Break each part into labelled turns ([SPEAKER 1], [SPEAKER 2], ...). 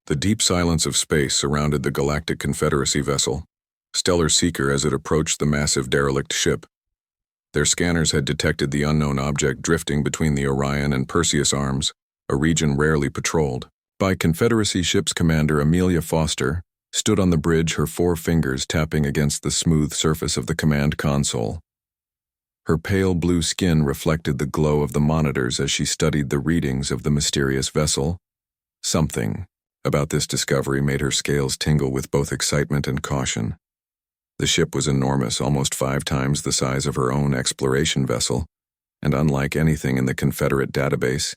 [SPEAKER 1] The deep silence of space surrounded the Galactic Confederacy vessel, Stellar Seeker, as it approached the massive derelict ship. Their scanners had detected the unknown object drifting between the Orion and Perseus arms, a region rarely patrolled. By Confederacy ship's commander Amelia Foster stood on the bridge, her 4 fingers tapping against the smooth surface of the command console. Her pale blue skin reflected the glow of the monitors as she studied the readings of the mysterious vessel. Something about this discovery made her scales tingle with both excitement and caution. The ship was enormous, almost 5 times the size of her own exploration vessel, and unlike anything in the Confederate database,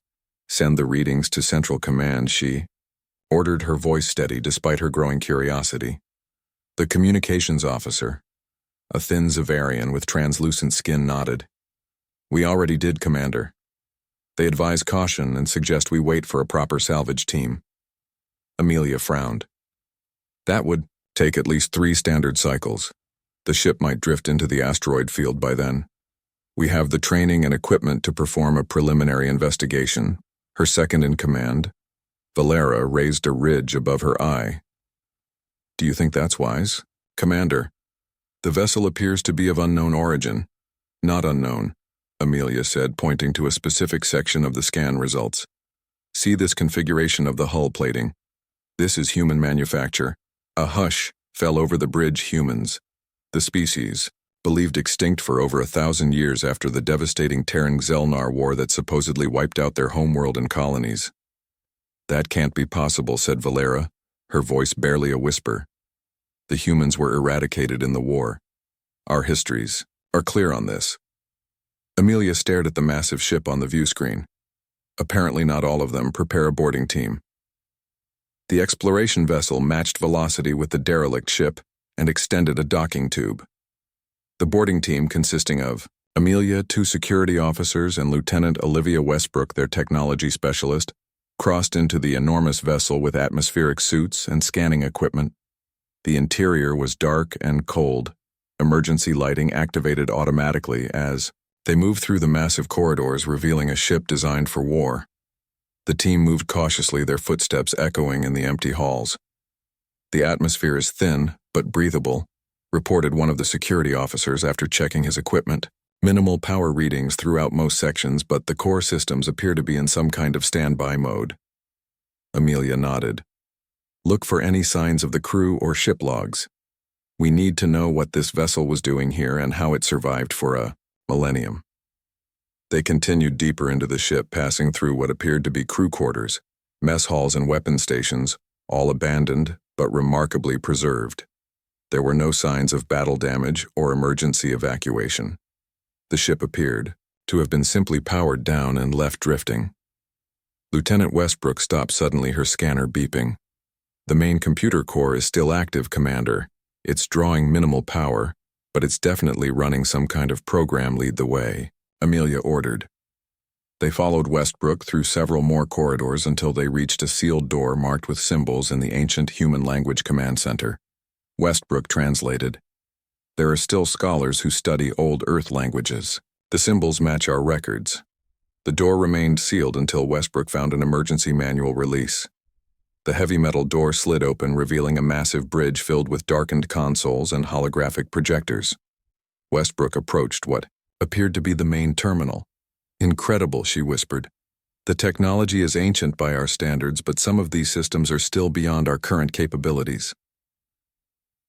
[SPEAKER 1] "Send the readings to Central Command," she ordered, her voice steady despite her growing curiosity. The communications officer, a thin Zavarian with translucent skin, nodded. "We already did, Commander. They advise caution and suggest we wait for a proper salvage team." Amelia frowned. "That would take at least 3 standard cycles. The ship might drift into the asteroid field by then. We have the training and equipment to perform a preliminary investigation." Her second-in-command, Valera, raised a ridge above her eye. "Do you think that's wise, Commander? The vessel appears to be of unknown origin." "Not unknown," Amelia said, pointing to a specific section of the scan results. "See this configuration of the hull plating. This is human manufacture." A hush fell over the bridge. Humans, the species, believed extinct for over 1,000 years after the devastating Terran-Xelnar war that supposedly wiped out their homeworld and colonies. "That can't be possible," said Valera, her voice barely a whisper. "The humans were eradicated in the war. Our histories are clear on this." Amelia stared at the massive ship on the view screen. "Apparently not all of them. Prepare a boarding team." The exploration vessel matched velocity with the derelict ship and extended a docking tube. The boarding team, consisting of Amelia, 2 security officers, and Lieutenant Olivia Westbrook, their technology specialist, crossed into the enormous vessel with atmospheric suits and scanning equipment. The interior was dark and cold, emergency lighting activated automatically as they moved through the massive corridors, revealing a ship designed for war. The team moved cautiously, their footsteps echoing in the empty halls. "The atmosphere is thin, but breathable," reported one of the security officers after checking his equipment. "Minimal power readings throughout most sections, but the core systems appear to be in some kind of standby mode." Amelia nodded. "Look for any signs of the crew or ship logs. We need to know what this vessel was doing here and how it survived for a millennium." They continued deeper into the ship, passing through what appeared to be crew quarters, mess halls, and weapon stations, all abandoned but remarkably preserved. There were no signs of battle damage or emergency evacuation. The ship appeared to have been simply powered down and left drifting. Lieutenant Westbrook stopped suddenly, her scanner beeping. "The main computer core is still active, Commander. It's drawing minimal power, but it's definitely running some kind of program. Lead the way," Amelia ordered. They followed Westbrook through several more corridors until they reached a sealed door marked with symbols in the ancient human language command center. Westbrook translated. "There are still scholars who study old Earth languages. The symbols match our records." The door remained sealed until Westbrook found an emergency manual release. The heavy metal door slid open, revealing a massive bridge filled with darkened consoles and holographic projectors. Westbrook approached what appeared to be the main terminal. "Incredible," she whispered. "The technology is ancient by our standards, but some of these systems are still beyond our current capabilities."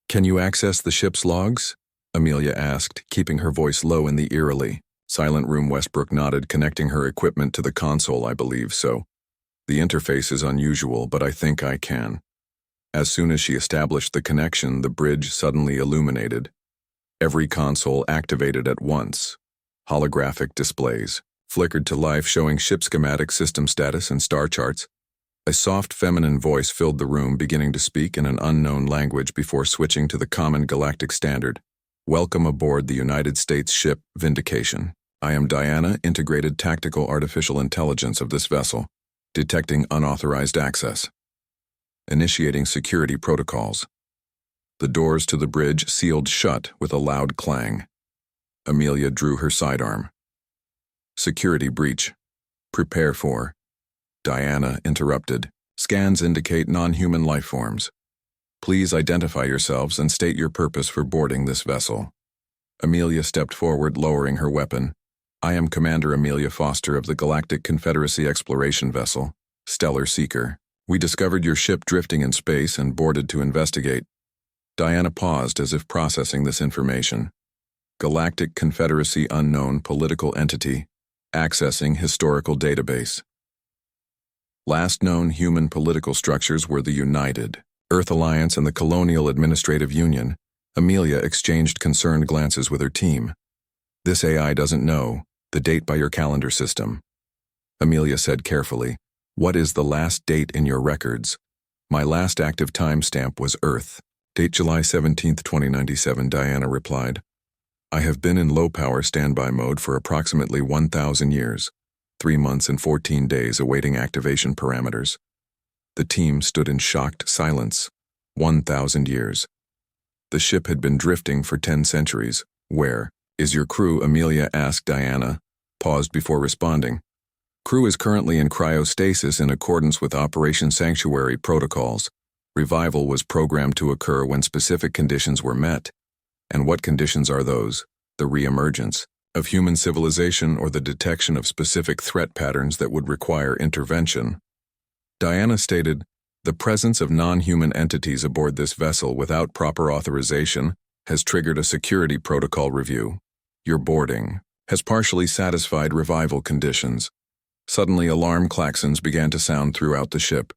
[SPEAKER 1] "Can you access the ship's logs?" Amelia asked, keeping her voice low in the eerily silent room. Westbrook nodded, connecting her equipment to the console. "I believe so. The interface is unusual, but I think I can." As soon as she established the connection, the bridge suddenly illuminated. Every console activated at once. Holographic displays flickered to life, showing ship schematic, system status, and star charts. A soft feminine voice filled the room, beginning to speak in an unknown language before switching to the common galactic standard. "Welcome aboard the United States ship Vindication. I am Diana, integrated tactical artificial intelligence of this vessel. Detecting unauthorized access. Initiating security protocols." The doors to the bridge sealed shut with a loud clang. Amelia drew her sidearm. "Security breach. Prepare for..." Diana interrupted. Scans indicate non-human life forms. Please identify yourselves and state your purpose for boarding this vessel. Amelia stepped forward, lowering her weapon. I am Commander Amelia Foster of the Galactic Confederacy exploration vessel, Stellar Seeker. We discovered your ship drifting in space and boarded to investigate. Diana paused as if processing this information. Galactic Confederacy unknown political entity, accessing historical database. Last known human political structures were the United Earth Alliance and the Colonial Administrative Union. Amelia exchanged concerned glances with her team. This AI doesn't know the date by your calendar system. Amelia said carefully, what is the last date in your records? My last active timestamp was Earth. Date July 17, 2097, Diana replied. I have been in low-power standby mode for approximately 1,000 years, 3 months and 14 days awaiting activation parameters. The team stood in shocked silence. 1,000 years. The ship had been drifting for 10 centuries. Where is your crew? Amelia asked Diana, paused before responding. Crew is currently in cryostasis in accordance with Operation Sanctuary protocols. Revival was programmed to occur when specific conditions were met. And what conditions are those? The re-emergence of human civilization or the detection of specific threat patterns that would require intervention. Diana stated, the presence of non-human entities aboard this vessel without proper authorization has triggered a security protocol review. Your boarding has partially satisfied revival conditions. Suddenly, alarm klaxons began to sound throughout the ship.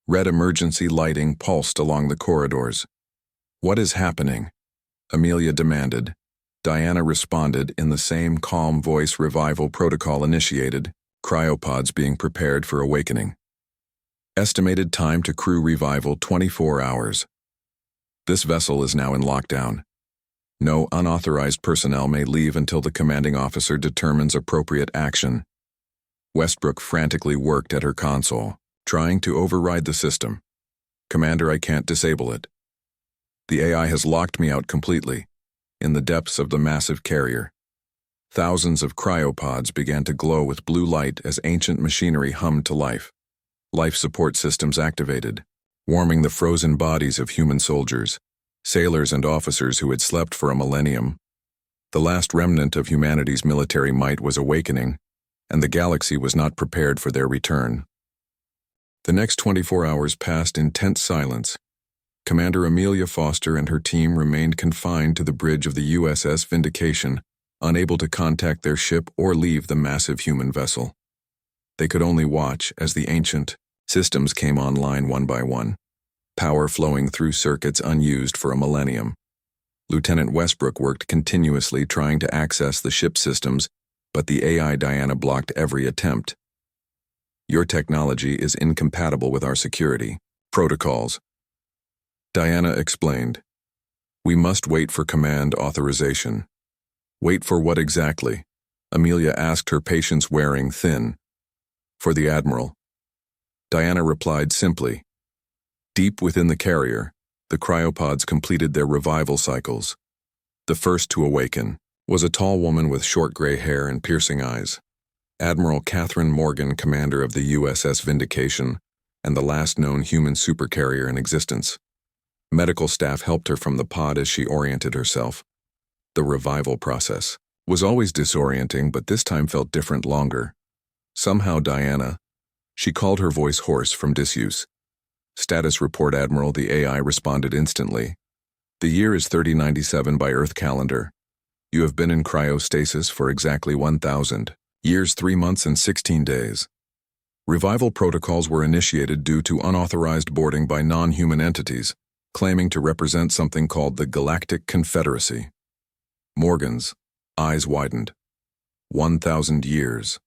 [SPEAKER 1] Red emergency lighting pulsed along the corridors. What is happening? Amelia demanded. Diana responded in the same calm voice. Revival protocol initiated, cryopods being prepared for awakening. Estimated time to crew revival 24 hours. This vessel is now in lockdown. No unauthorized personnel may leave until the commanding officer determines appropriate action. Westbrook frantically worked at her console, trying to override the system. Commander, I can't disable it. The AI has locked me out completely, in the depths of the massive carrier. Thousands of cryopods began to glow with blue light as ancient machinery hummed to life. Life support systems activated, warming the frozen bodies of human soldiers, sailors and officers who had slept for a millennium. The last remnant of humanity's military might was awakening, and the galaxy was not prepared for their return. The next 24 hours passed in tense silence. Commander Amelia Foster and her team remained confined to the bridge of the USS Vindication, unable to contact their ship or leave the massive human vessel. They could only watch as the ancient systems came online one by one, power flowing through circuits unused for a millennium. Lieutenant Westbrook worked continuously trying to access the ship systems, but the AI Diana blocked every attempt. Your technology is incompatible with our security protocols, Diana explained. We must wait for command authorization. Wait for what exactly? Amelia asked, her patience wearing thin. For the Admiral. Diana replied simply. Deep within the carrier, the cryopods completed their revival cycles. The first to awaken was a tall woman with short gray hair and piercing eyes. Admiral Catherine Morgan, commander of the USS Vindication, and the last known human supercarrier in existence. Medical staff helped her from the pod as she oriented herself. The revival process was always disorienting, but this time felt different longer. Somehow Diana, she called her voice hoarse from disuse. Status report, Admiral. The AI responded instantly. The year is 3097 by Earth calendar. You have been in cryostasis for exactly 1,000 years, 3 months and 16 days. Revival protocols were initiated due to unauthorized boarding by non-human entities, claiming to represent something called the Galactic Confederacy. Morgan's eyes widened. 1,000 years.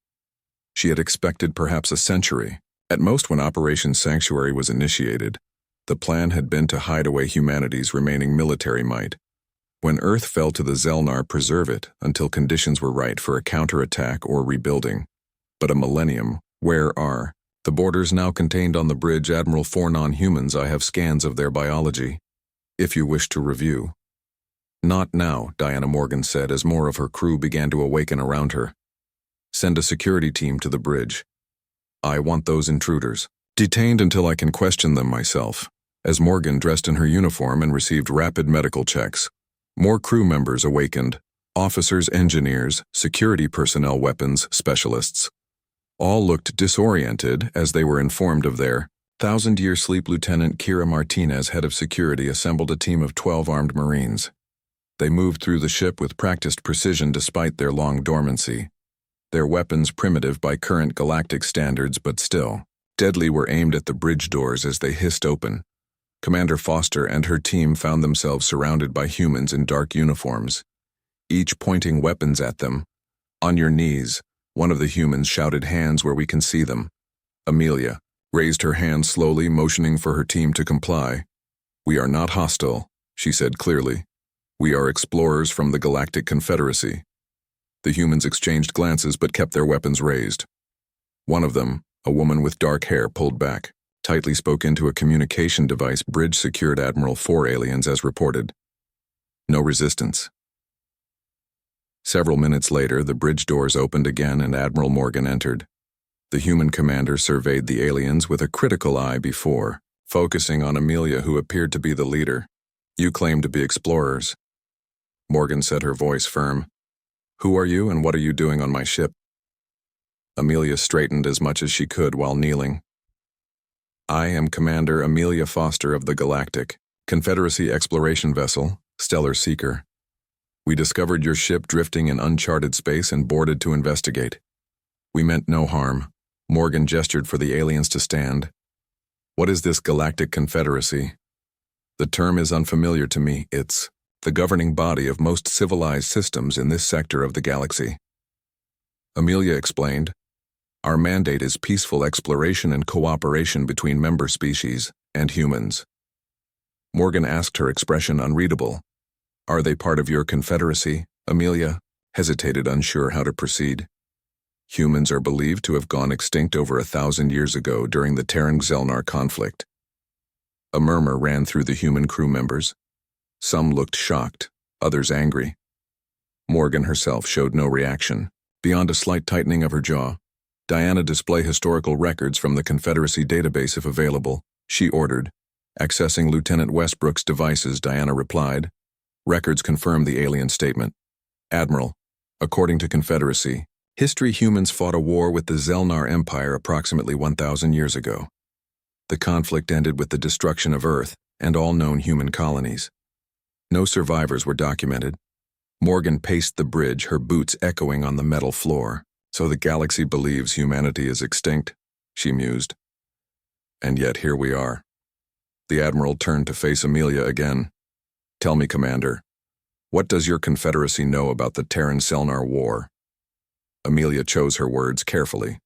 [SPEAKER 1] She had expected perhaps a century. At most, when Operation Sanctuary was initiated, the plan had been to hide away humanity's remaining military might. When Earth fell to the Zelnar, preserve it until conditions were right for a counterattack or rebuilding. But a millennium, where are the borders now contained on the bridge? Admiral, for non-humans, I have scans of their biology, if you wish to review. Not now, Diana Morgan said as more of her crew began to awaken around her. Send a security team to the bridge. I want those intruders Detained until I can question them myself, as Morgan dressed in her uniform and received rapid medical checks. More crew members awakened, officers, engineers, security personnel, weapons specialists. All looked disoriented as they were informed of their thousand-year sleep. Lieutenant Kira Martinez, head of security, assembled a team of 12 armed Marines. They moved through the ship with practiced precision despite their long dormancy. Their weapons, primitive by current galactic standards but still deadly, were aimed at the bridge doors as they hissed open. Commander Foster and her team found themselves surrounded by humans in dark uniforms, each pointing weapons at them. "On your knees," one of the humans shouted. "Hands where we can see them." Amelia raised her hand slowly, motioning for her team to comply. "We are not hostile," she said clearly. "We are explorers from the Galactic Confederacy." The humans exchanged glances but kept their weapons raised. One of them, a woman with dark hair, pulled back, tightly spoke into a communication device. "Bridge secured, Admiral. 4 aliens as reported. No resistance." Several minutes later, the bridge doors opened again and Admiral Morgan entered. The human commander surveyed the aliens with a critical eye before focusing on Amelia, who appeared to be the leader. "You claim to be explorers," Morgan said, her voice firm. "Who are you and what are you doing on my ship?" Amelia straightened as much as she could while kneeling. "I am Commander Amelia Foster of the Galactic Confederacy exploration vessel, Stellar Seeker. We discovered your ship drifting in uncharted space and boarded to investigate. We meant no harm." Morgan gestured for the aliens to stand. "What is this Galactic Confederacy?" "The term is unfamiliar to me. It's the governing body of most civilized systems in this sector of the galaxy." Amelia explained, "Our mandate is peaceful exploration and cooperation between member species and humans." Morgan asked, her expression unreadable. "Are they part of your confederacy?" Amelia hesitated, unsure how to proceed. "Humans are believed to have gone extinct over 1,000 years ago during the Terran-Xelnar conflict." A murmur ran through the human crew members. Some looked shocked, others angry. Morgan herself showed no reaction, beyond a slight tightening of her jaw. "Diana, display historical records from the Confederacy database if available," she ordered. Accessing Lieutenant Westbrook's devices, Diana replied. Records confirmed the alien statement. "Admiral, according to Confederacy history, humans fought a war with the Xelnar Empire approximately 1,000 years ago. The conflict ended with the destruction of Earth and all known human colonies. No survivors were documented." Morgan paced the bridge, her boots echoing on the metal floor. "So the galaxy believes humanity is extinct," she mused. "And yet here we are." The Admiral turned to face Amelia again. "Tell me, Commander, what does your Confederacy know about the Terran-Xelnar War?" Amelia chose her words carefully.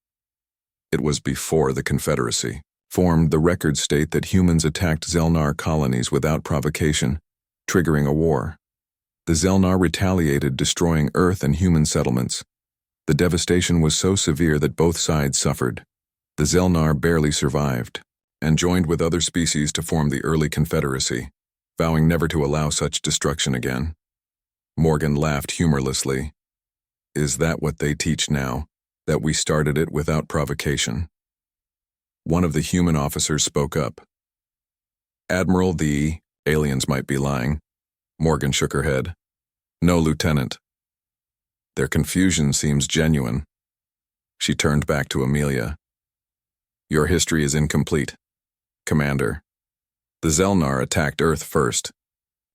[SPEAKER 1] "It was before the Confederacy formed. The records state that humans attacked Xelnar colonies without provocation, triggering a war. The Xelnar retaliated, destroying Earth and human settlements. The devastation was so severe that both sides suffered. The Xelnar barely survived, and joined with other species to form the early Confederacy, vowing never to allow such destruction again." Morgan laughed humorlessly. "Is that what they teach now, that we started it without provocation?" One of the human officers spoke up. "Admiral, the aliens might be lying." Morgan shook her head. "No, Lieutenant. Their confusion seems genuine." She turned back to Amelia. "Your history is incomplete, Commander. The Xelnar attacked Earth first.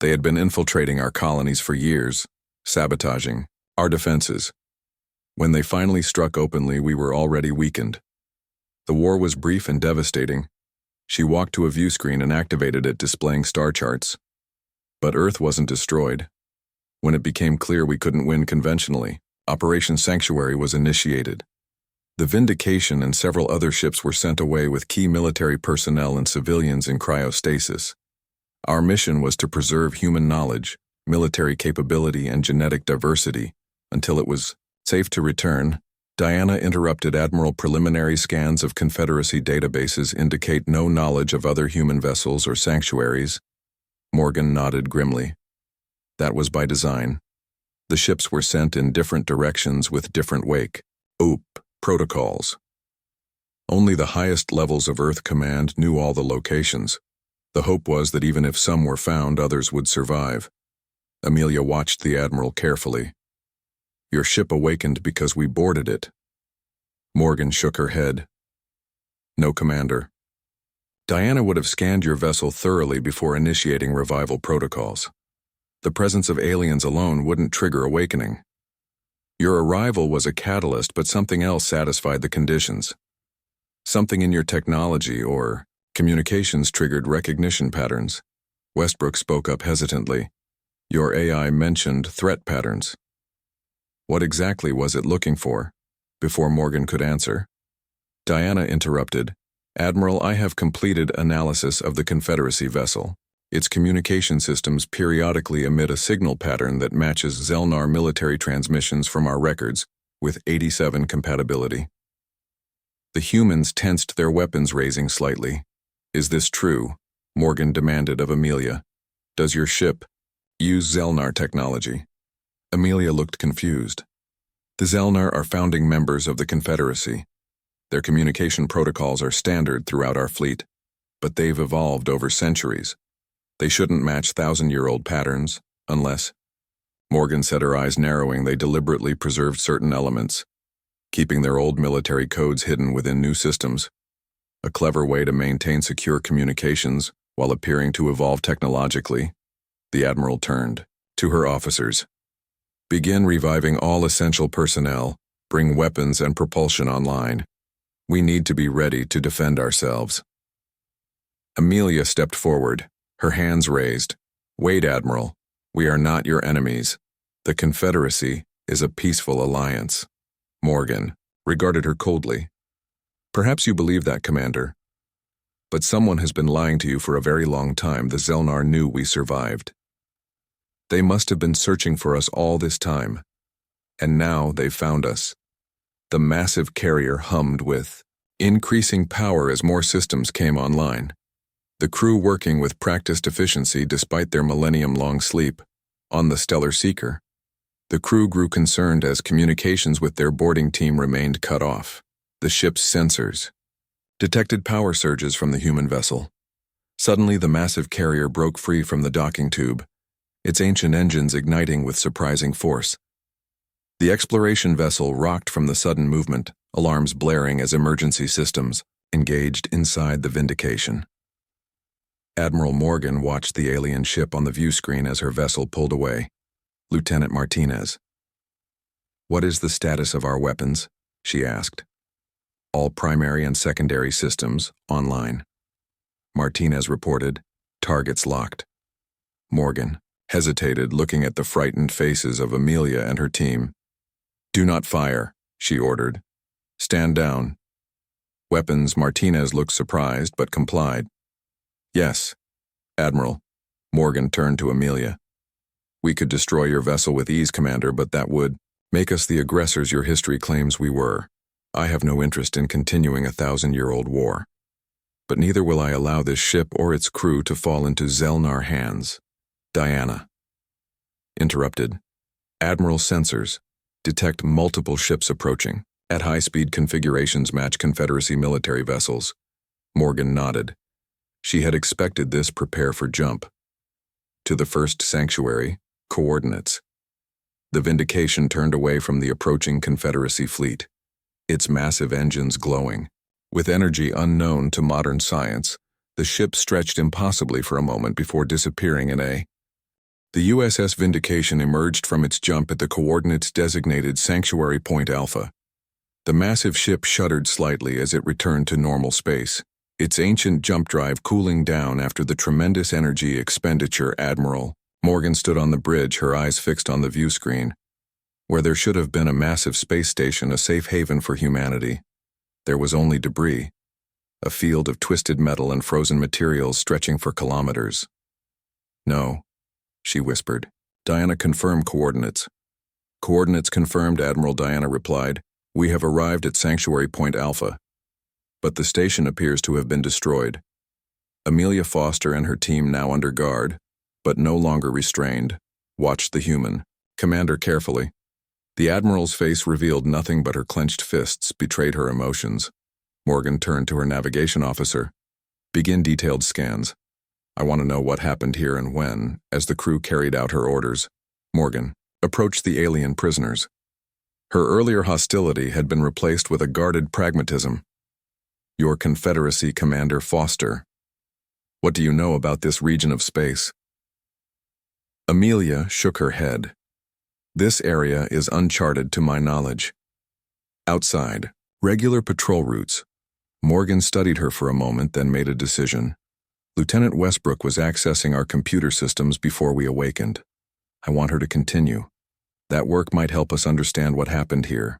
[SPEAKER 1] They had been infiltrating our colonies for years, sabotaging our defenses. When they finally struck openly, we were already weakened. The war was brief and devastating." She walked to a view screen and activated it, displaying star charts. "But Earth wasn't destroyed. When it became clear we couldn't win conventionally, Operation Sanctuary was initiated. The Vindication and several other ships were sent away with key military personnel and civilians in cryostasis. Our mission was to preserve human knowledge, military capability, and genetic diversity until it was safe to return." Diana interrupted. "Admiral, preliminary scans of Confederacy databases indicate no knowledge of other human vessels or sanctuaries." Morgan nodded grimly. "That was by design. The ships were sent in different directions with different protocols. Only the highest levels of Earth Command knew all the locations. The hope was that even if some were found, others would survive. Amelia watched the Admiral carefully. "Your ship awakened because we boarded it." Morgan shook her head. "No, Commander. Diana would have scanned your vessel thoroughly before initiating revival protocols. The presence of aliens alone wouldn't trigger awakening. Your arrival was a catalyst, but something else satisfied the conditions. Something in your technology or communications triggered recognition patterns." Westbrook spoke up hesitantly. "Your AI mentioned threat patterns." What exactly was it looking for? Before Morgan could answer, Diana interrupted. "Admiral, I have completed analysis of the Confederacy vessel. Its communication systems periodically emit a signal pattern that matches Zelnar military transmissions from our records, with 87 compatibility." The humans tensed their weapons, raising slightly. "Is this true?" Morgan demanded of Amelia. "Does your ship use Zelnar technology?" Amelia looked confused. "The Zelnar are founding members of the Confederacy. Their communication protocols are standard throughout our fleet, but they've evolved over centuries. They shouldn't match thousand-year-old patterns, unless—" Morgan said, her eyes narrowing. "They deliberately preserved certain elements, keeping their old military codes hidden within new systems. A clever way to maintain secure communications while appearing to evolve technologically." The Admiral turned to her officers. "Begin reviving all essential personnel. Bring weapons and propulsion online. We need to be ready to defend ourselves." Amelia stepped forward, her hands raised. "Wait, Admiral. We are not your enemies. The Confederacy is a peaceful alliance." Morgan regarded her coldly. "Perhaps you believe that, Commander. But someone has been lying to you for a very long time. The Zelnar knew we survived. They must have been searching for us all this time. And now they've found us." The massive carrier hummed with increasing power as more systems came online. The crew working with practiced efficiency despite their millennium-long sleep. On the Stellar Seeker, the crew grew concerned as communications with their boarding team remained cut off. The ship's sensors detected power surges from the human vessel. Suddenly, the massive carrier broke free from the docking tube, its ancient engines igniting with surprising force. The exploration vessel rocked from the sudden movement, alarms blaring as emergency systems engaged inside the Vindication. Admiral Morgan watched the alien ship on the view screen as her vessel pulled away. "Lieutenant Martinez." "What is the status of our weapons?" she asked. "All primary and secondary systems online." Martinez reported, "Targets locked." Morgan hesitated, looking at the frightened faces of Amelia and her team. "Do not fire," she ordered. "Stand down." "Weapons." Martinez looked surprised but complied. "Yes, Admiral." Morgan turned to Amelia. "We could destroy your vessel with ease, Commander, but that would make us the aggressors your history claims we were. I have no interest in continuing a 1,000-year-old war. But neither will I allow this ship or its crew to fall into Zelnar hands." Diana interrupted. "Admiral sensors detect multiple ships approaching. At high-speed configurations match Confederacy military vessels." Morgan nodded. She had expected this. "Prepare for jump." "To the first sanctuary. Coordinates." The Vindication turned away from the approaching Confederacy fleet, its massive engines glowing. With energy unknown to modern science, the ship stretched impossibly for a moment before disappearing in a. The USS Vindication emerged from its jump at the coordinates designated Sanctuary Point Alpha. The massive ship shuddered slightly as it returned to normal space, its ancient jump drive cooling down after the tremendous energy expenditure. Admiral Morgan stood on the bridge, her eyes fixed on the view screen. Where there should have been a massive space station, a safe haven for humanity, there was only debris, a field of twisted metal and frozen materials stretching for kilometers. "No," she whispered. "Diana, confirm coordinates." "Coordinates confirmed, Admiral," Diana replied. "We have arrived at Sanctuary Point Alpha, but the station appears to have been destroyed." Amelia Foster and her team, now under guard, but no longer restrained, watched the human commander carefully. The Admiral's face revealed nothing, but her clenched fists betrayed her emotions. Morgan turned to her navigation officer. Begin detailed scans. I want to know what happened here and when, as the crew carried out her orders. Morgan approached the alien prisoners. Her earlier hostility had been replaced with a guarded pragmatism. Your Confederacy Commander Foster. What do you know about this region of space? Amelia shook her head. This area is uncharted to my knowledge. Outside, regular patrol routes. Morgan studied her for a moment, then made a decision. Lieutenant Westbrook was accessing our computer systems before we awakened. I want her to continue. That work might help us understand what happened here.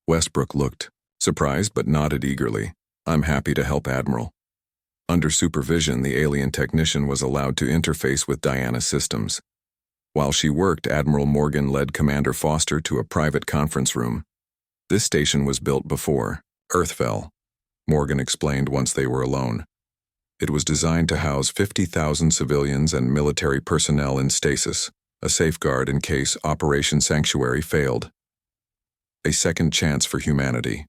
[SPEAKER 1] Westbrook looked surprised but nodded eagerly. I'm happy to help, Admiral. Under supervision, the alien technician was allowed to interface with Diana's systems. While she worked, Admiral Morgan led Commander Foster to a private conference room. This station was built before Earth fell, Morgan explained once they were alone. It was designed to house 50,000 civilians and military personnel in stasis, a safeguard in case Operation Sanctuary failed. A second chance for humanity.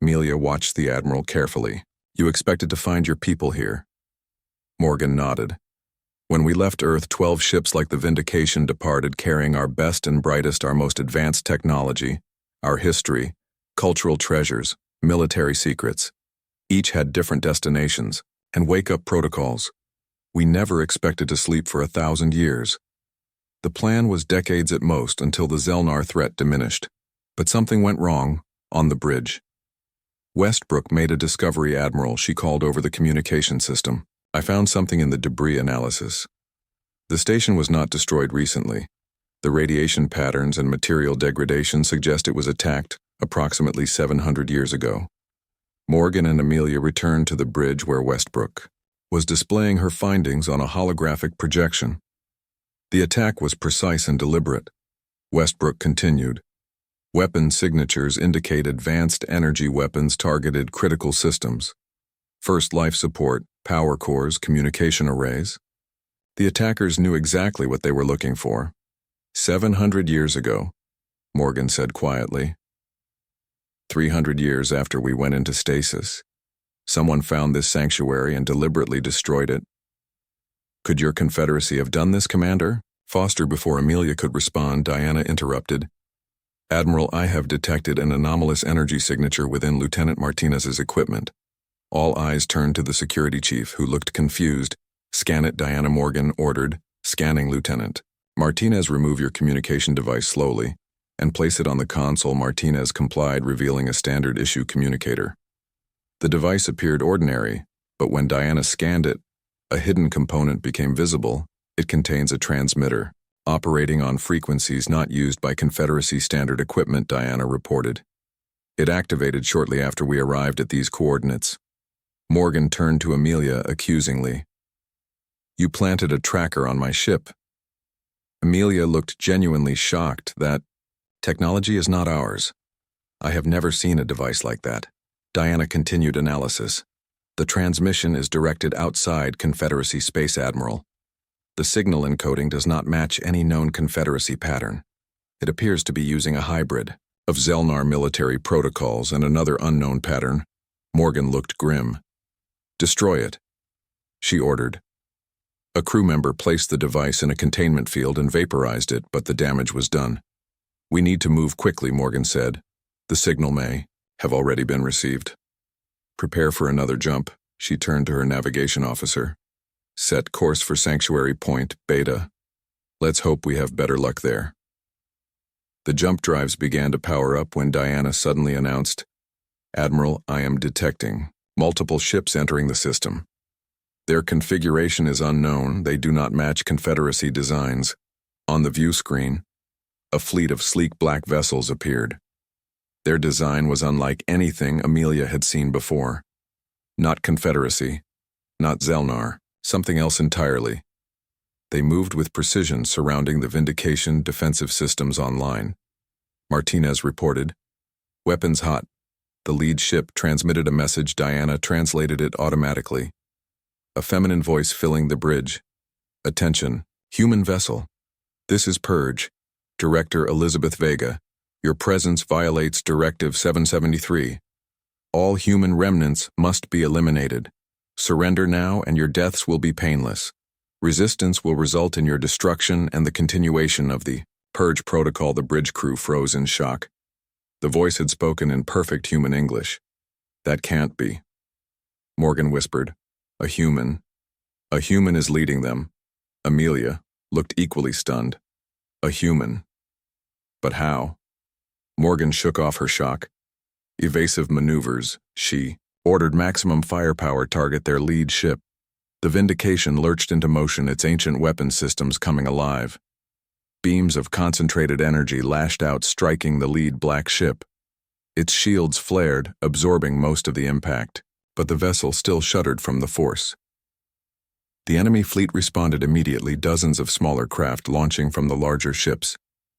[SPEAKER 1] Amelia watched the Admiral carefully. You expected to find your people here? Morgan nodded. When we left Earth, 12 ships like the Vindication departed, carrying our best and brightest, our most advanced technology, our history, cultural treasures, military secrets. Each had different destinations and wake-up protocols. We never expected to sleep for 1,000 years. The plan was decades at most until the Zelnar threat diminished. But something went wrong on the bridge. Westbrook made a discovery, Admiral. She called over the communication system. I found something in the debris analysis. The station was not destroyed recently. The radiation patterns and material degradation suggest it was attacked approximately 700 years ago. Morgan and Amelia returned to the bridge where Westbrook was displaying her findings on a holographic projection. The attack was precise and deliberate. Westbrook continued. Weapon signatures indicate advanced energy weapons targeted critical systems. First life support, power cores, communication arrays. The attackers knew exactly what they were looking for. 700 years ago, Morgan said quietly. 300 years after we went into stasis, someone found this sanctuary and deliberately destroyed it. Could your Confederacy have done this, Commander? Foster, before Amelia could respond, Diana interrupted. Admiral, I have detected an anomalous energy signature within Lieutenant Martinez's equipment. All eyes turned to the security chief, who looked confused. Scan it, Diana. Morgan ordered. Scanning, Lieutenant. Martinez, remove your communication device slowly and place it on the console. Martinez complied, revealing a standard-issue communicator. The device appeared ordinary, but when Diana scanned it, a hidden component became visible. It contains a transmitter, operating on frequencies not used by Confederacy standard equipment, Diana reported. It activated shortly after we arrived at these coordinates. Morgan turned to Amelia accusingly. You planted a tracker on my ship. Amelia looked genuinely shocked. That technology is not ours. I have never seen a device like that. Diana continued analysis. The transmission is directed outside Confederacy space, Admiral. The signal encoding does not match any known Confederacy pattern. It appears to be using a hybrid of Zelnar military protocols and another unknown pattern. Morgan looked grim. Destroy it, she ordered. A crew member placed the device in a containment field and vaporized it, but the damage was done. We need to move quickly, Morgan said. The signal may have already been received. Prepare for another jump, she turned to her navigation officer. Set course for Sanctuary Point, Beta. Let's hope we have better luck there. The jump drives began to power up when Diana suddenly announced, Admiral, I am detecting multiple ships entering the system. Their configuration is unknown. They do not match Confederacy designs. On the view screen, a fleet of sleek black vessels appeared. Their design was unlike anything Amelia had seen before. Not Confederacy, not Zelnar, something else entirely. They moved with precision, surrounding the Vindication defensive systems online. Martinez reported, Weapons hot. The lead ship transmitted a message. Diana translated it automatically. A feminine voice filling the bridge. Attention, human vessel. This is Purge. Director Elizabeth Vega. Your presence violates Directive 773. All human remnants must be eliminated. Surrender now and your deaths will be painless. Resistance will result in your destruction and the continuation of the purge protocol. The bridge crew froze in shock. The voice had spoken in perfect human English. That can't be. Morgan whispered. A human. A human is leading them. Amelia looked equally stunned. A human. But how? Morgan shook off her shock. Evasive maneuvers, she ordered. Maximum firepower, target their lead ship. The Vindication lurched into motion, its ancient weapon systems coming alive. Beams of concentrated energy lashed out, striking the lead black ship. Its shields flared, absorbing most of the impact, but the vessel still shuddered from the force. The enemy fleet responded immediately, dozens of smaller craft launching from the larger ships.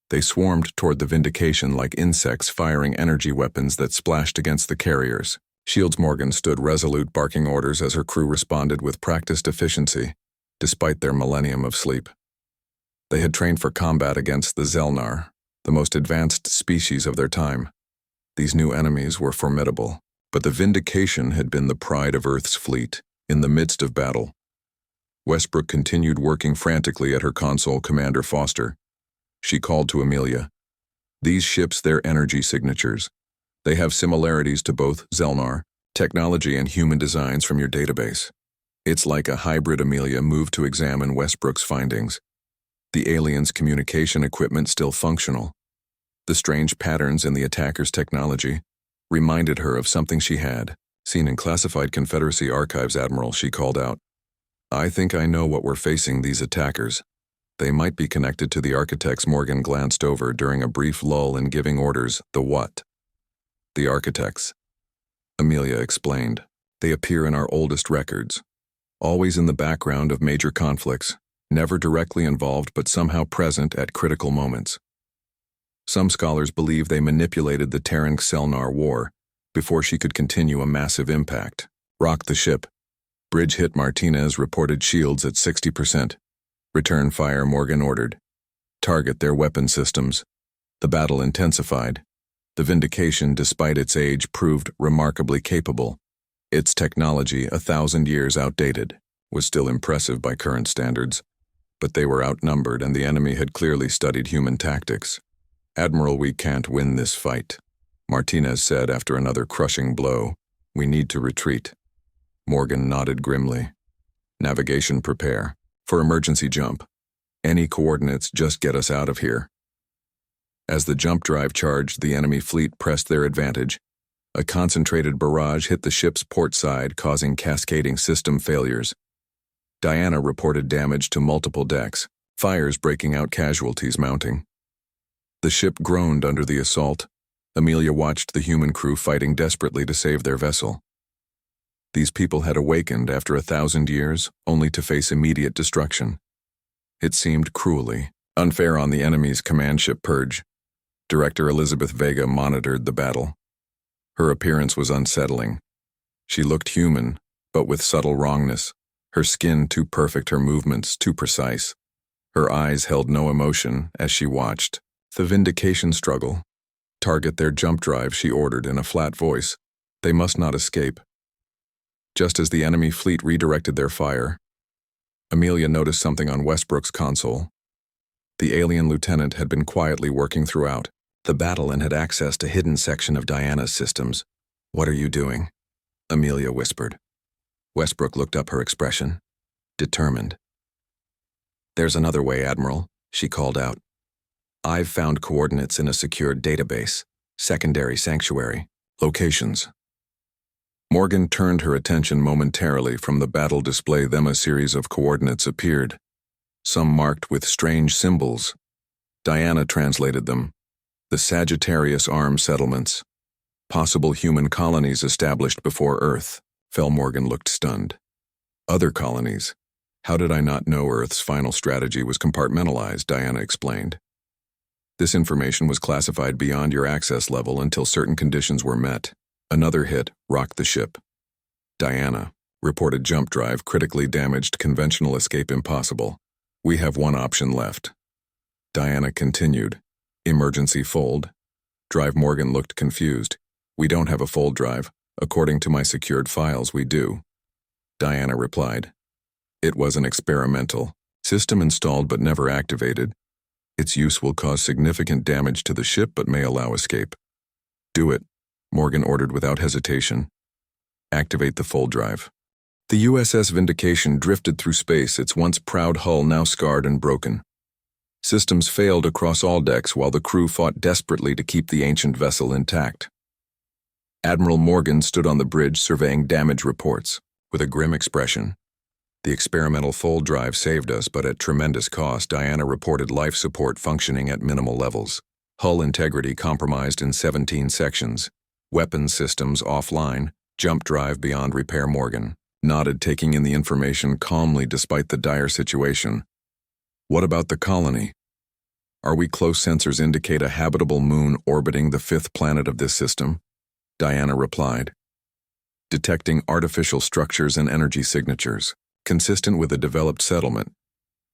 [SPEAKER 1] They swarmed toward the Vindication like insects, firing energy weapons that splashed against the carriers. Shields. Morgan stood resolute, barking orders as her crew responded with practiced efficiency, despite their millennium of sleep. They had trained for combat against the Zelnar, the most advanced species of their time. These new enemies were formidable, but the Vindication had been the pride of Earth's fleet. In the midst of battle, Westbrook continued working frantically at her console. Commander Foster. She called to Amelia. These ships, their energy signatures. They have similarities to both Zelnar technology and human designs from your database. It's like a hybrid. Amelia moved to examine Westbrook's findings. The aliens' communication equipment still functional. The strange patterns in the attacker's technology reminded her of something she had seen in classified Confederacy archives. Admiral, she called out. I think I know what we're facing. These attackers. They might be connected to the architects. Morgan glanced over during a brief lull in giving orders. The what? The architects. Amelia explained. They appear in our oldest records. Always in the background of major conflicts, never directly involved but somehow present at critical moments. Some scholars believe they manipulated the Terran-Xelnar war before she could continue a massive impact. Rock the ship. Bridge hit. Martinez reported shields at 60%. Return fire, Morgan ordered. Target their weapon systems. The battle intensified. The Vindication, despite its age, proved remarkably capable. Its technology, 1,000 years outdated, was still impressive by current standards. But they were outnumbered and the enemy had clearly studied human tactics. Admiral, we can't win this fight, Martinez said after another crushing blow. We need to retreat. Morgan nodded grimly. Navigation, prepare. For emergency jump. Any coordinates, just get us out of here. As the jump drive charged, the enemy fleet pressed their advantage. A concentrated barrage hit the ship's port side, causing cascading system failures. Diana reported damage to multiple decks, fires breaking out, casualties mounting. The ship groaned under the assault. Amelia watched the human crew fighting desperately to save their vessel. These people had awakened after 1,000 years, only to face immediate destruction. It seemed cruelly unfair on the enemy's command ship. Purge. Director Elizabeth Vega monitored the battle. Her appearance was unsettling. She looked human, but with subtle wrongness. Her skin too perfect, her movements too precise. Her eyes held no emotion as she watched the Vindication struggle. Target their jump drive, she ordered in a flat voice. They must not escape. Just as the enemy fleet redirected their fire, Amelia noticed something on Westbrook's console. The alien lieutenant had been quietly working throughout the battle and had access to hidden section of Diana's systems. What are you doing? Amelia whispered. Westbrook looked up, her expression determined. There's another way, Admiral, she called out. I've found coordinates in a secured database. Secondary sanctuary. Locations. Morgan turned her attention momentarily from the battle display. Then a series of coordinates appeared, some marked with strange symbols. Diana translated them. The Sagittarius Arm settlements. Possible human colonies established before Earth. Morgan looked stunned. Other colonies. How did I not know Earth's final strategy was compartmentalized? Diana explained. This information was classified beyond your access level until certain conditions were met. Another hit rocked the ship. Diana reported jump drive critically damaged, conventional escape impossible. We have one option left. Diana continued. Emergency fold. Drive. Morgan looked confused. We don't have a fold drive. According to my secured files, we do, Diana replied. It was an experimental system installed but never activated. Its use will cause significant damage to the ship but may allow escape. Do it, Morgan ordered without hesitation. Activate the full drive. The USS Vindication drifted through space, its once proud hull now scarred and broken. Systems failed across all decks while the crew fought desperately to keep the ancient vessel intact. Admiral Morgan stood on the bridge surveying damage reports, with a grim expression. The experimental full drive saved us, but at tremendous cost. Diana reported life support functioning at minimal levels. Hull integrity compromised in 17 sections. Weapons systems offline. Jump drive beyond repair. Morgan nodded, taking in the information calmly despite the dire situation. What about the colony? Our weak close sensors indicate a habitable moon orbiting the 5th planet of this system, Diana replied. Detecting artificial structures and energy signatures, consistent with a developed settlement.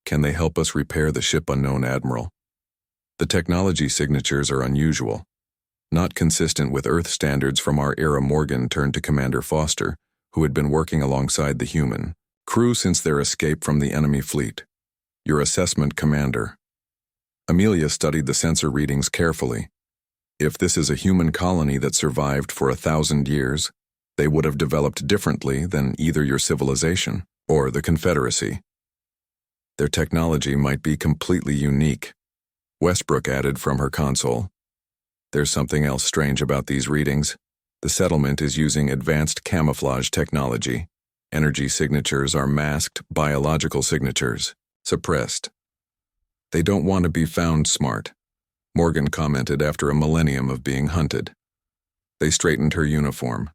[SPEAKER 1] Can they help us repair the ship? Unknown Admiral. The technology signatures are unusual, not consistent with Earth standards from our era. Morgan turned to Commander Foster, who had been working alongside the human crew since their escape from the enemy fleet. Your assessment, Commander. Amelia studied the sensor readings carefully. If this is a human colony that survived for 1,000 years, they would have developed differently than either your civilization or the Confederacy. Their technology might be completely unique, Westbrook added from her console. There's something else strange about these readings. The settlement is using advanced camouflage technology. Energy signatures are masked, biological signatures suppressed. They don't want to be found. Smart, Morgan commented after a millennium of being hunted. They straightened her uniform.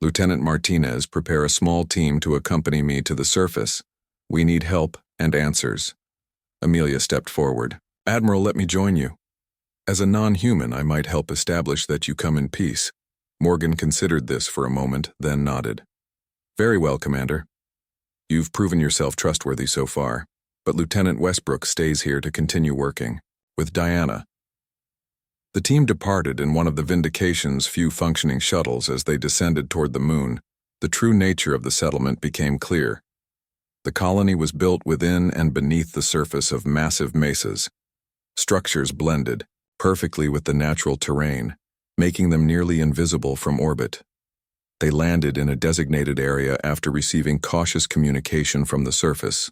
[SPEAKER 1] Lieutenant Martinez, prepare a small team to accompany me to the surface. We need help and answers. Amelia stepped forward. Admiral, let me join you. As a non-human, I might help establish that you come in peace. Morgan considered this for a moment, then nodded. Very well, Commander. You've proven yourself trustworthy so far, but Lieutenant Westbrook stays here to continue working with Diana. The team departed in one of the Vindication's few functioning shuttles. As they descended toward the moon, the true nature of the settlement became clear. The colony was built within and beneath the surface of massive mesas. Structures blended perfectly with the natural terrain, making them nearly invisible from orbit. They landed in a designated area after receiving cautious communication from the surface.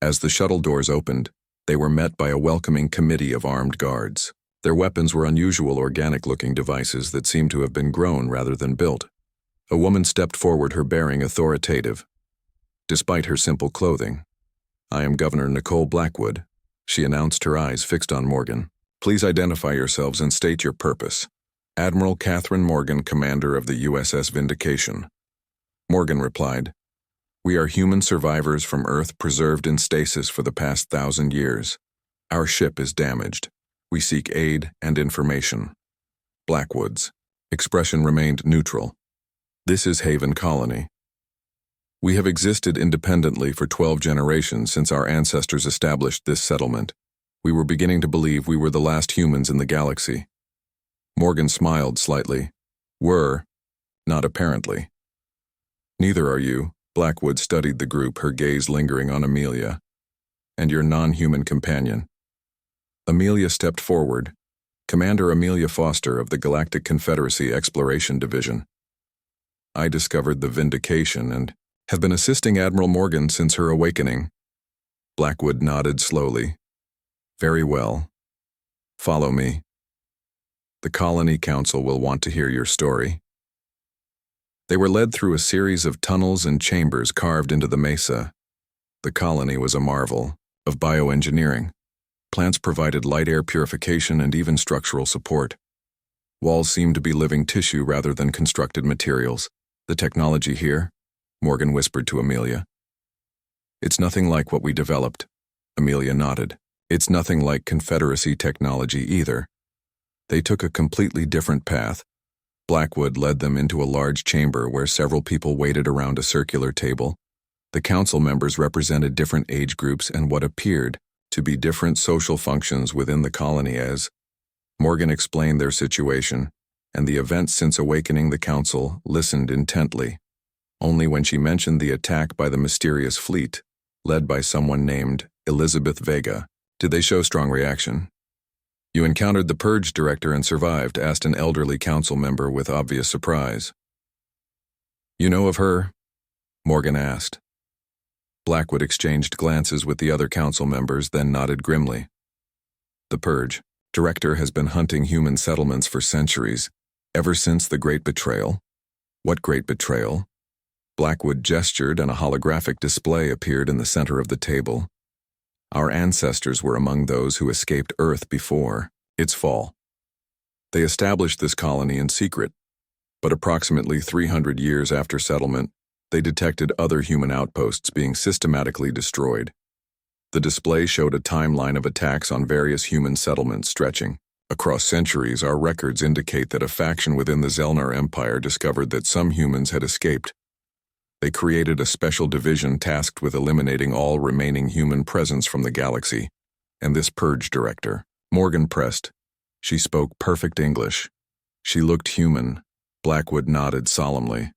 [SPEAKER 1] As the shuttle doors opened, they were met by a welcoming committee of armed guards. Their weapons were unusual organic-looking devices that seemed to have been grown rather than built. A woman stepped forward, her bearing authoritative. Despite her simple clothing, I am Governor Nicole Blackwood, she announced, her eyes fixed on Morgan. Please identify yourselves and state your purpose. Admiral Catherine Morgan, commander of the USS Vindication. Morgan replied, We are human survivors from Earth preserved in stasis for the past 1,000 years. Our ship is damaged. We seek aid and information. Blackwood's expression remained neutral. This is Haven Colony. We have existed independently for 12 generations since our ancestors established this settlement. We were beginning to believe we were the last humans in the galaxy. Morgan smiled slightly. Were, not apparently. Neither are you. Blackwood studied the group, her gaze lingering on Amelia. And your non-human companion. Amelia stepped forward. Commander Amelia Foster of the Galactic Confederacy Exploration Division. I discovered the Vindication and have been assisting Admiral Morgan since her awakening. Blackwood nodded slowly. Very well. Follow me. The Colony Council will want to hear your story. They were led through a series of tunnels and chambers carved into the mesa. The colony was a marvel of bioengineering. Plants provided light air purification and even structural support. Walls seemed to be living tissue rather than constructed materials. The technology here, Morgan whispered to Amelia. It's nothing like what we developed. Amelia nodded. It's nothing like Confederacy technology either. They took a completely different path. Blackwood led them into a large chamber where several people waited around a circular table. The council members represented different age groups and what appeared to be different social functions within the colony. As Morgan explained their situation, and the events since awakening the council listened intently. Only when she mentioned the attack by the mysterious fleet, led by someone named Elizabeth Vega, did they show strong reaction. "You encountered the Purge director and survived?" asked an elderly council member with obvious surprise. "You know of her?" Morgan asked. Blackwood exchanged glances with the other council members, then nodded grimly. "The Purge director has been hunting human settlements for centuries, ever since the Great Betrayal." "What Great Betrayal?" Blackwood gestured, and a holographic display appeared in the center of the table. "Our ancestors were among those who escaped Earth before its fall. They established this colony in secret, but approximately 300 years after settlement, they detected other human outposts being systematically destroyed. The display showed a timeline of attacks on various human settlements stretching across centuries. Our records indicate that a faction within the Zelnar Empire discovered that some humans had escaped. They created a special division tasked with eliminating all remaining human presence from the galaxy, and this Purge director," Morgan pressed. She spoke perfect English. She looked human. Blackwood nodded solemnly.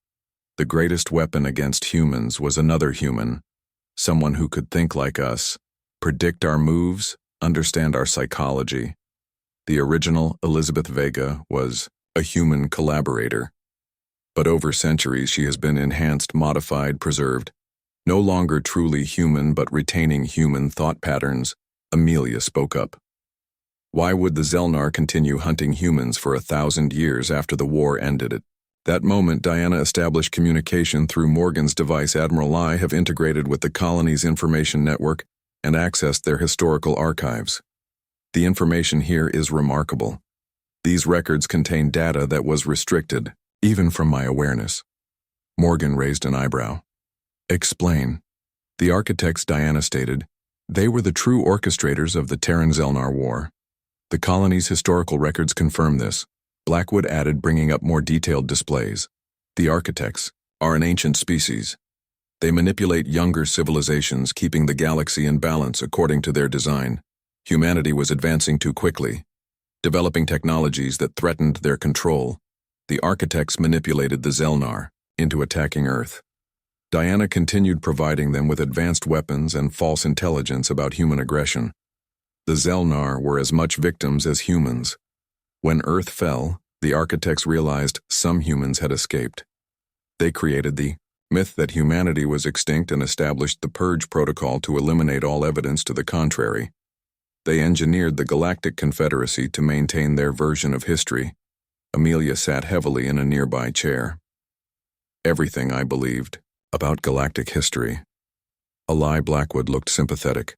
[SPEAKER 1] "The greatest weapon against humans was another human, someone who could think like us, predict our moves, understand our psychology. The original Elizabeth Vega was a human collaborator. But over centuries she has been enhanced, modified, preserved. No longer truly human but retaining human thought patterns." Amelia spoke up. "Why would the Zelnar continue hunting humans for 1,000 years after the war ended? At that moment, Diana established communication through Morgan's device. Admiral I have integrated with the colony's information network and accessed their historical archives. The information here is remarkable. These records contain data that was restricted, even from my awareness." Morgan raised an eyebrow. "Explain." The architects, Diana stated, they were the true orchestrators of the Terran-Zelnar War. The colony's historical records confirm this. Blackwood added, bringing up more detailed displays. "The architects are an ancient species. They manipulate younger civilizations, keeping the galaxy in balance according to their design. Humanity was advancing too quickly, developing technologies that threatened their control. The architects manipulated the Zelnar into attacking Earth. Diana continued providing them with advanced weapons and false intelligence about human aggression. The Zelnar were as much victims as humans. When Earth fell, the architects realized some humans had escaped. They created the myth that humanity was extinct and established the Purge Protocol to eliminate all evidence to the contrary. They engineered the Galactic Confederacy to maintain their version of history." Amelia sat heavily in a nearby chair. "Everything I believed about galactic history." A lie. Blackwood looked sympathetic.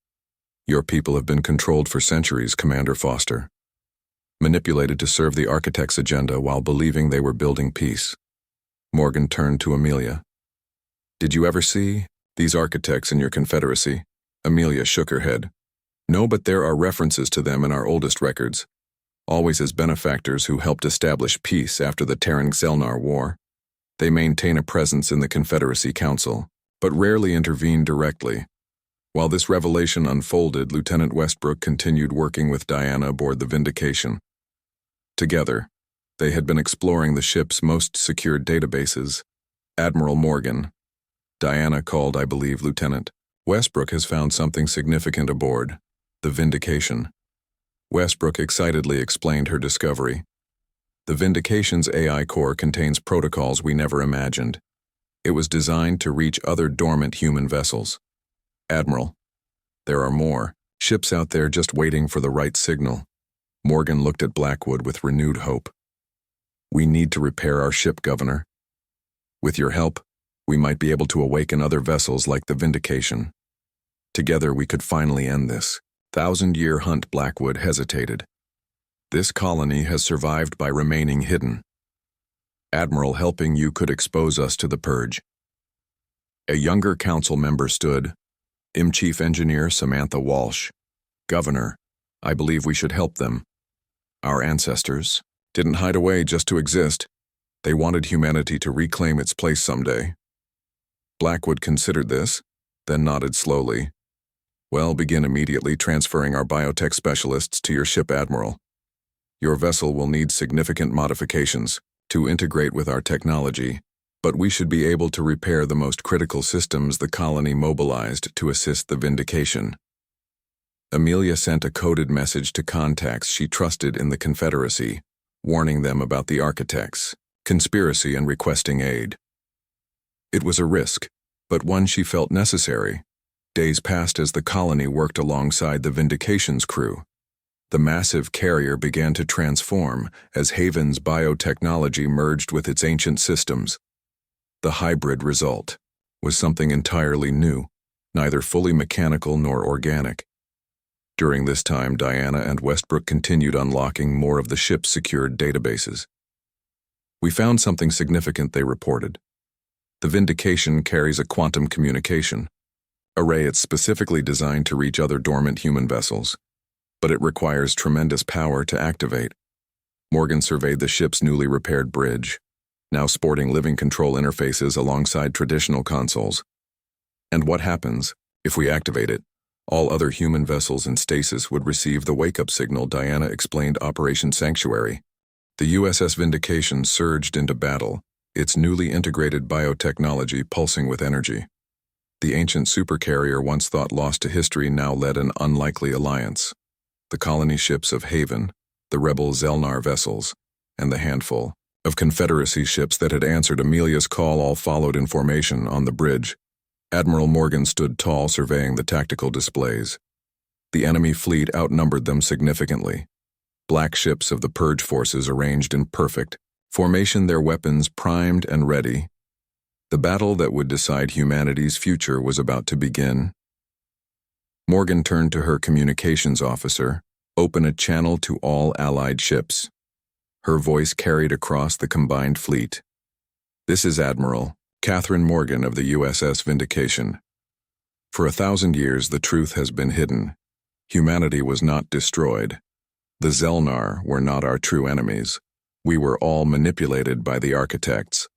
[SPEAKER 1] "Your people have been controlled for centuries, Commander Foster. Manipulated to serve the architects' agenda while believing they were building peace." Morgan turned to Amelia. "Did you ever see these architects in your confederacy?" Amelia shook her head. "No, but there are references to them in our oldest records, always as benefactors who helped establish peace after the Terran-Zelnar War. They maintain a presence in the Confederacy Council, but rarely intervene directly." While this revelation unfolded, Lieutenant Westbrook continued working with Diana aboard the Vindication. Together, they had been exploring the ship's most secured databases. "Admiral Morgan," Diana called, "I believe, Lieutenant. Westbrook has found something significant aboard the Vindication." Westbrook excitedly explained her discovery. "The Vindication's AI core contains protocols we never imagined. It was designed to reach other dormant human vessels. Admiral, there are more ships out there just waiting for the right signal." Morgan looked at Blackwood with renewed hope. "We need to repair our ship, Governor. With your help, we might be able to awaken other vessels like the Vindication. Together we could finally end this 1,000-year hunt." Blackwood hesitated. "This colony has survived by remaining hidden. Admiral, helping you could expose us to the Purge." A younger council member stood, Chief Engineer Samantha Walsh. "Governor, I believe we should help them. Our ancestors didn't hide away just to exist. They wanted humanity to reclaim its place someday." Blackwood considered this, then nodded slowly. "Well, begin immediately transferring our biotech specialists to your ship, Admiral." Your vessel will need significant modifications to integrate with our technology, but we should be able to repair the most critical systems the colony mobilized to assist the Vindication. Amelia sent a coded message to contacts she trusted in the Confederacy, warning them about the architects, conspiracy, and requesting aid. It was a risk, but one she felt necessary. Days passed as the colony worked alongside the Vindication's crew. The massive carrier began to transform as Haven's biotechnology merged with its ancient systems. The hybrid result was something entirely new, neither fully mechanical nor organic. During this time, Diana and Westbrook continued unlocking more of the ship's secured databases. We found something significant, they reported. The Vindication carries a quantum communication array. It's specifically designed to reach other dormant human vessels, but it requires tremendous power to activate. Morgan surveyed the ship's newly repaired bridge, now sporting living control interfaces alongside traditional consoles. And what happens if we activate it? All other human vessels in stasis would receive the wake-up signal, Diana explained. Operation Sanctuary. The USS Vindication surged into battle, its newly integrated biotechnology pulsing with energy. The ancient Supercarrier, once thought lost to history, now led an unlikely alliance. The colony ships of Haven, the rebel Zelnar vessels, and the handful of Confederacy ships that had answered Amelia's call all followed in formation on the bridge. Admiral Morgan stood tall, surveying the tactical displays. The enemy fleet outnumbered them significantly. Black ships of the Purge forces arranged in perfect formation, their weapons primed and ready. The battle that would decide humanity's future was about to begin. Morgan turned to her communications officer. Open a channel to all Allied ships. Her voice carried across the combined fleet. This is Admiral Catherine Morgan of the USS Vindication. For 1,000 years, the truth has been hidden. Humanity was not destroyed. The Zelnar were not our true enemies. We were all manipulated by the architects.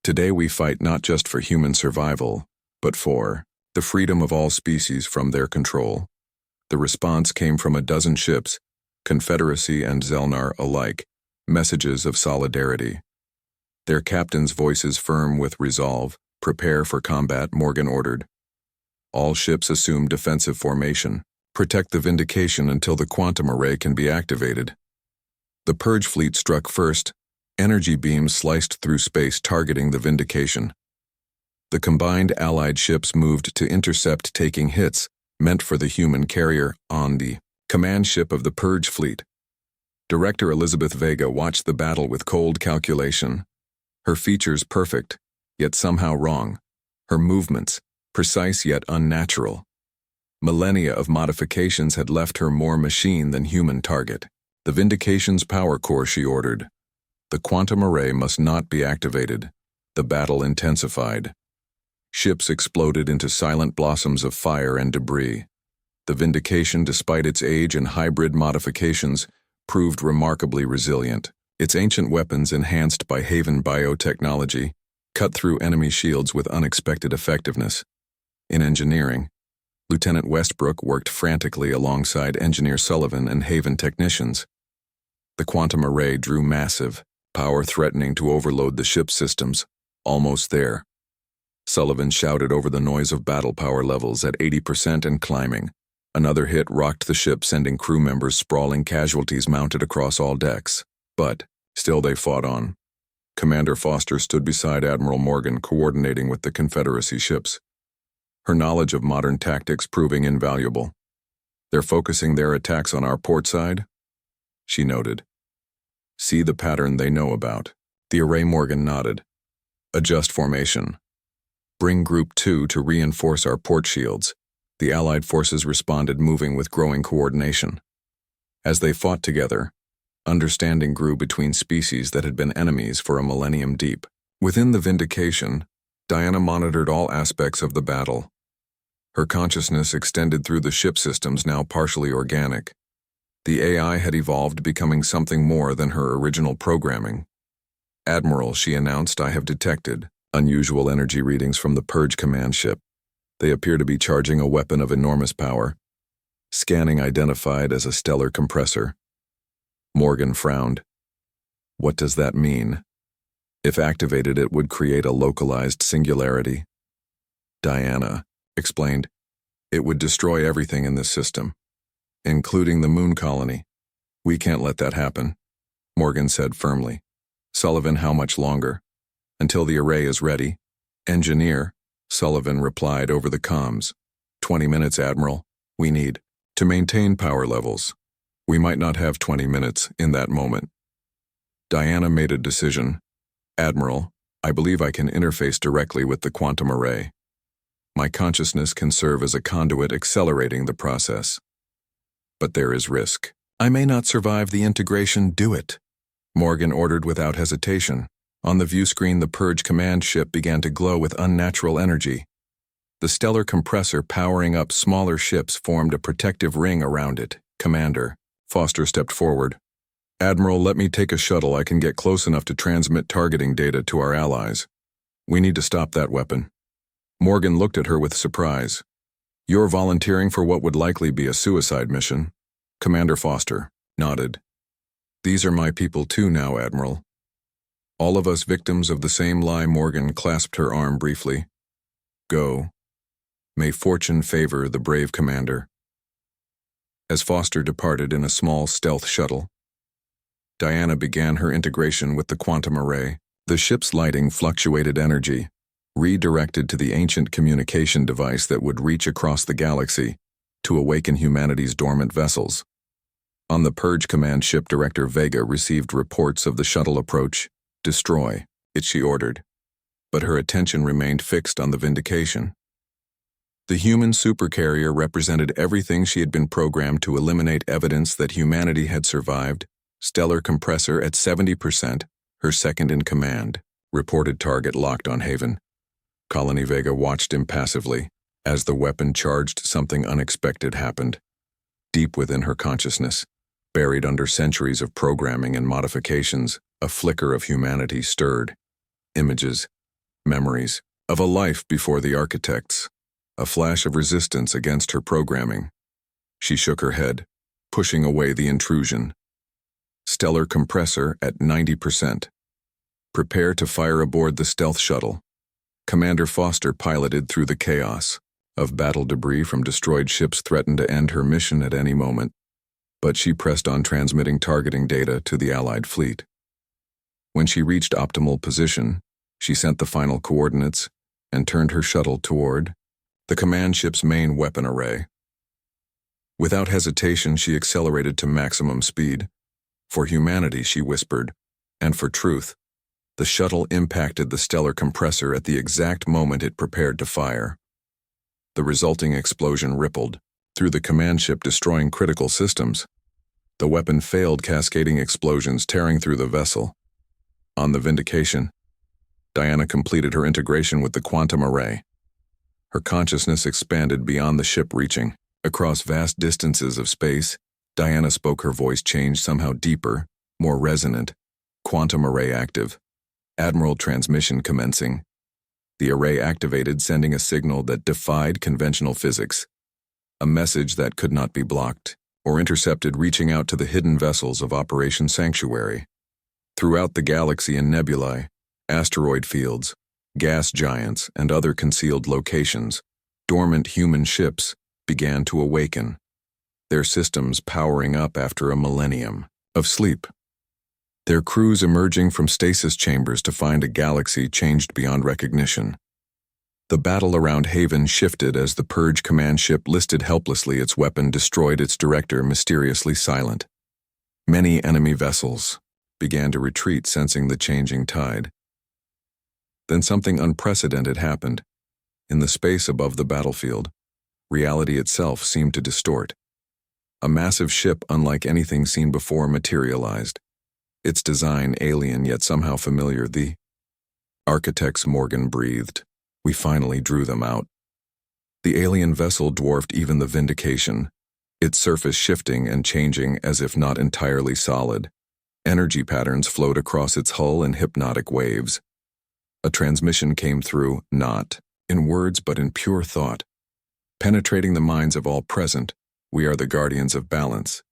[SPEAKER 1] Today we fight not just for human survival, but for the freedom of all species from their control. The response came from a dozen ships, Confederacy and Zelnar alike, messages of solidarity. Their captains' voices firm with resolve. Prepare for combat, Morgan ordered. All ships assume defensive formation. Protect the Vindication until the quantum array can be activated. The Purge fleet struck first. Energy beams sliced through space, targeting the Vindication. The combined Allied ships moved to intercept, taking hits meant for the human carrier on the command ship of the Purge fleet. Director Elizabeth Vega watched the battle with cold calculation. Her features perfect, yet somehow wrong. Her movements, precise yet unnatural. Millennia of modifications had left her more machine than human target. The Vindication's power core, she ordered. The quantum array must not be activated. The battle intensified. Ships exploded into silent blossoms of fire and debris. The Vindication, despite its age and hybrid modifications, proved remarkably resilient. Its ancient weapons, enhanced by Haven biotechnology, cut through enemy shields with unexpected effectiveness. In engineering, Lieutenant Westbrook worked frantically alongside Engineer Sullivan and Haven technicians. The quantum array drew massive power, threatening to overload the ship's systems. Almost there. Sullivan shouted over the noise of battle power levels at 80% and climbing. Another hit rocked the ship, sending crew members sprawling, casualties mounted across all decks. But still they fought on. Commander Foster stood beside Admiral Morgan, coordinating with the Confederacy ships. Her knowledge of modern tactics proving invaluable. They're focusing their attacks on our port side? She noted. See the pattern they know about. The array, Morgan nodded. Adjust formation. Bring Group 2 to reinforce our port shields. The Allied forces responded, moving with growing coordination. As they fought together, understanding grew between species that had been enemies for a millennium deep. Within the Vindication, Diana monitored all aspects of the battle. Her consciousness extended through the ship systems, now partially organic. The AI had evolved, becoming something more than her original programming. Admiral, she announced, I have detected unusual energy readings from the Purge command ship. They appear to be charging a weapon of enormous power. Scanning identified as a stellar compressor. Morgan frowned. What does that mean? If activated, it would create a localized singularity. Diana explained. It would destroy everything in this system, including the moon colony. We can't let that happen, Morgan said firmly. Sullivan, how much longer? Until the array is ready. Engineer, Sullivan replied over the comms. 20 minutes, Admiral. We need to maintain power levels. We might not have 20 minutes in that moment. Diana made a decision. Admiral, I believe I can interface directly with the quantum array. My consciousness can serve as a conduit accelerating the process. But there is risk. I may not survive the integration. Do it, Morgan ordered without hesitation. On the view screen, the Purge command ship began to glow with unnatural energy. The stellar compressor powering up smaller ships formed a protective ring around it. Commander, Foster stepped forward. Admiral, let me take a shuttle. I can get close enough to transmit targeting data to our allies. We need to stop that weapon. Morgan looked at her with surprise. You're volunteering for what would likely be a suicide mission? Commander Foster nodded. These are my people too now, Admiral. All of us victims of the same lie. Morgan clasped her arm briefly. Go. May fortune favor the brave commander. As Foster departed in a small stealth shuttle, Diana began her integration with the quantum array. The ship's lighting fluctuated energy, redirected to the ancient communication device that would reach across the galaxy to awaken humanity's dormant vessels. On the Purge command ship, Director Vega received reports of the shuttle approach. Destroy it, she ordered, but her attention remained fixed on the Vindication. The human supercarrier represented everything she had been programmed to eliminate: evidence that humanity had survived, stellar compressor at 70%, her second in command, reported target locked on Haven. Colony Vega watched impassively as the weapon charged. Something unexpected happened. Deep within her consciousness, buried under centuries of programming and modifications, a flicker of humanity stirred. Images, memories, of a life before the architects. A flash of resistance against her programming. She shook her head, pushing away the intrusion. Stellar compressor at 90%. Prepare to fire aboard the stealth shuttle. Commander Foster piloted through the chaos of battle debris from destroyed ships threatened to end her mission at any moment, but she pressed on, transmitting targeting data to the Allied fleet. When she reached optimal position, she sent the final coordinates and turned her shuttle toward the command ship's main weapon array. Without hesitation, she accelerated to maximum speed. For humanity, she whispered, and for truth. The shuttle impacted the stellar compressor at the exact moment it prepared to fire. The resulting explosion rippled through the command ship, destroying critical systems. The weapon failed, cascading explosions tearing through the vessel. On the Vindication, Diana completed her integration with the quantum array. Her consciousness expanded beyond the ship, reaching across vast distances of space. Diana spoke, her voice changed, somehow deeper, more resonant. Quantum array active. Admiral, transmission commencing. The array activated, sending a signal that defied conventional physics. A message that could not be blocked or intercepted, reaching out to the hidden vessels of Operation Sanctuary. Throughout the galaxy, in nebulae, asteroid fields, gas giants, and other concealed locations, dormant human ships began to awaken, their systems powering up after a millennium of sleep. Their crews emerging from stasis chambers to find a galaxy changed beyond recognition. The battle around Haven shifted as the Purge command ship listed helplessly, its weapon destroyed, its director mysteriously silent. Many enemy vessels began to retreat, sensing the changing tide. Then something unprecedented happened. In the space above the battlefield, reality itself seemed to distort. A massive ship unlike anything seen before materialized. Its design alien yet somehow familiar. The architects, Morgan breathed. We finally drew them out. The alien vessel dwarfed even the Vindication, its surface shifting and changing as if not entirely solid. Energy patterns flowed across its hull in hypnotic waves. A transmission came through, not in words but in pure thought. Penetrating the minds of all present, we are the guardians of balance.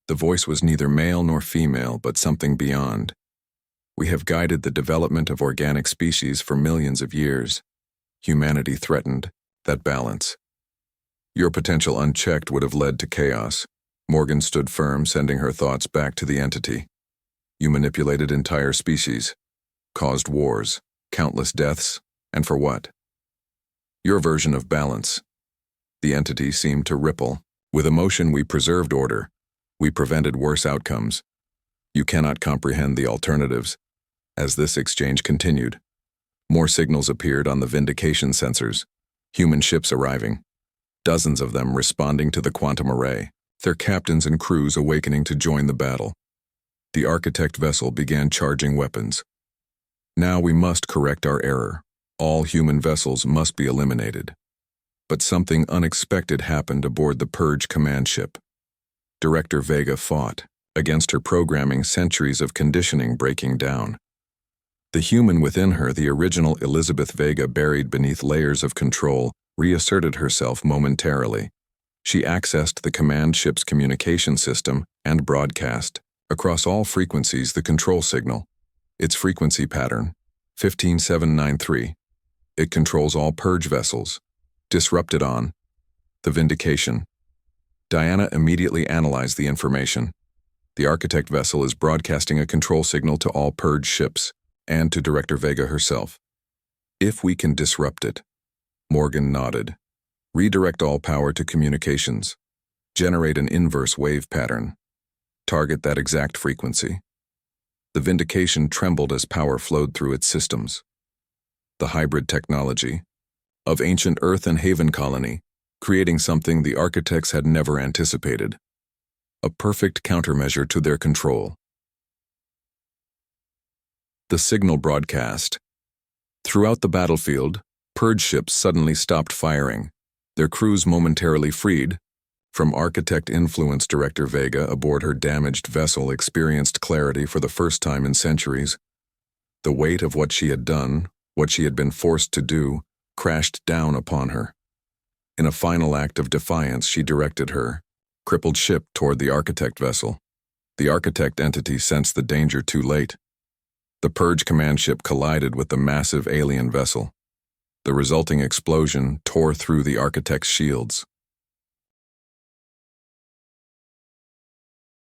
[SPEAKER 1] The voice was neither male nor female, but something beyond. We have guided the development of organic species for millions of years. Humanity threatened that balance. Your potential unchecked would have led to chaos. Morgan stood firm, sending her thoughts back to the entity. You manipulated entire species, caused wars, countless deaths, and for what? Your version of balance. The entity seemed to ripple. With emotion, we preserved order. We prevented worse outcomes. You cannot comprehend the alternatives. As this exchange continued, more signals appeared on the vindication sensors. Human ships arriving. Dozens of them responding to the quantum array, their captains and crews awakening to join the battle. The architect vessel began charging weapons. Now we must correct our error. All human vessels must be eliminated. But something unexpected happened aboard the Purge command ship. Director Vega fought, against her programming, centuries of conditioning breaking down. The human within her, the original Elizabeth Vega buried beneath layers of control, reasserted herself momentarily. She accessed the command ship's communication system and broadcast, across all frequencies, the control signal. Its frequency pattern, 15793. It controls all Purge vessels. Disrupted on the Vindication. Diana immediately analyzed the information. The architect vessel is broadcasting a control signal to all Purge ships and to Director Vega herself. If we can disrupt it. Morgan nodded. Redirect all power to communications. Generate an inverse wave pattern. Target that exact frequency. The Vindication trembled as power flowed through its systems. The hybrid technology of ancient Earth and Haven colony, creating something the architects had never anticipated. A perfect countermeasure to their control. The signal broadcast. Throughout the battlefield, Purge ships suddenly stopped firing, their crews momentarily freed. From architect influence, Director Vega aboard her damaged vessel experienced clarity for the first time in centuries. The weight of what she had done, what she had been forced to do, crashed down upon her. In a final act of defiance, she directed her crippled ship toward the architect vessel. The architect entity sensed the danger too late. The Purge command ship collided with the massive alien vessel. The resulting explosion tore through the architect's shields.